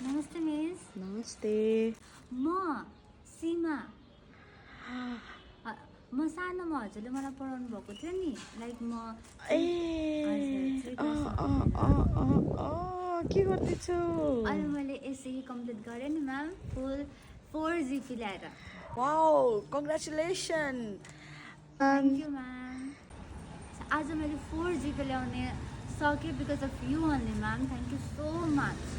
नमस्ते मिस। नमस्ते। म सीमा। म सानोमा हजुरले मलाई पढाउनु भएको थियो नि, लाइक म हजुर ए 3 अ क्लासमा अ हुँदैन। अ अ अ के गर्दैछौ? अनि मैले एसई कम्प्लिट गरेँ नि म्याम, फुल 4 जिपी ल्याएर। Wow congratulation. Thank you ma'am. आज मैले 4 जिपी ल्याउने सकेँ because of you only ma'am, thank you so much.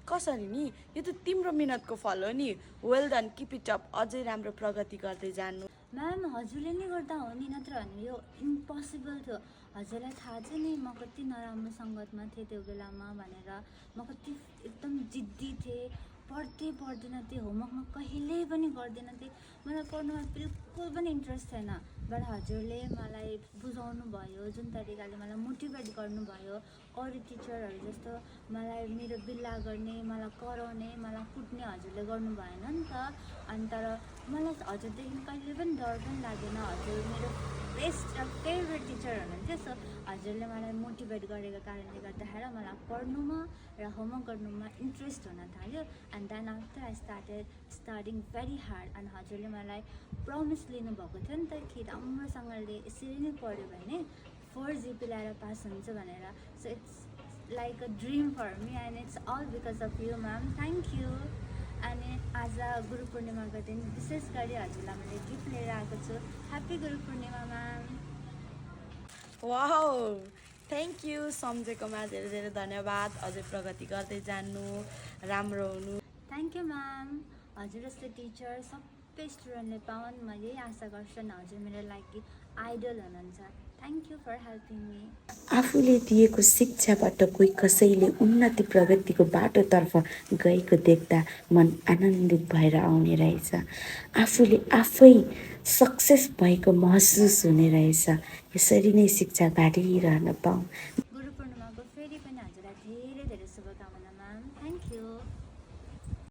कसरी नि यो त तिम्रो मिहिनेतको फल हो नि। Well done, keep it up, अझै राम्रो प्रगति गर्दै जानु। म्याम हजुरले नै गर्दा हो नि, नत्र भने यो इम्पोसिबल थियो। हजुरलाई थाहा छ नि म कति नराम्रो सङ्गतमा थिएँ त्यो बेलामा भनेर। म कति एकदम जिद्दी थिएँ, पढ्दैन थिएँ, होमवर्कमा कहिल्यै पनि गर्दैन थिएँ। मलाई पढ्नुमा बिल्कुल पनि इन्ट्रेस्ट थिएन। बट हजुरले मलाई बुझाउनु भयो, जुन तरिकाले मलाई मोटिभेट गर्नुभयो, अरू टिचरहरू जस्तो मलाई मेरो बिल्ला गर्ने, मलाई कराउने, मलाई कुट्ने हजुरले गर्नु भएन नि त। अनि तर मलाई हजुरदेखि कहिले पनि डर पनि लागेन। हजुर मेरो बेस्ट र फेभरेट टिचर हुनुहुन्थ्यो। सो हजुरले मलाई मोटिभेट गरेको कारणले गर्दाखेरि मलाई पढ्नुमा र होमवर्क गर्नुमा इन्ट्रेस्ट हुन थाल्यो। And then after I started studying very hard. अनि हजुरले मलाई प्रमिस लिनुभएको थियो नि त कि राम्रोसँगले यसरी नै पढ्यो भने 4 जिपी ल्याएर पास हुन्छ भनेर। So it's like a dream for me and it's all because of you ma'am, thank you. अनि आज गुरु पूर्णिमाको दिन विशेष गरी हजुरलाई मैले गिफ्ट लिएर आएको छु। Happy Guru Purnima ma'am. Wow thank you, सम्झेकोमा धेरै धेरै धन्यवाद। अझै प्रगति गर्दै जानु, राम्रो हुनु। Thank you ma'am. हजुर जस्तो टिचर सबै स्टुडेन्टले पाउन्, म यही आशा गर्छु। हजुर मेरो लागि आइडल हुनुहुन्छ। Thank you for helping me. आफूले दिएको शिक्षाबाट कोही कसैले उन्नति प्रगतिको बाटोतर्फ गएको देख्दा मन आनन्दित भएर आउने रहेछ। आफूले आफै सक्सेस भएको महसुस हुने रहेछ। यसरी नै शिक्षा बाँडिरहन पाऊँ। गुरु पूर्णिमाको फेरि पनि हजुरलाई धेरै धेरै शुभकामना म्याम, थ्याङ्क यू।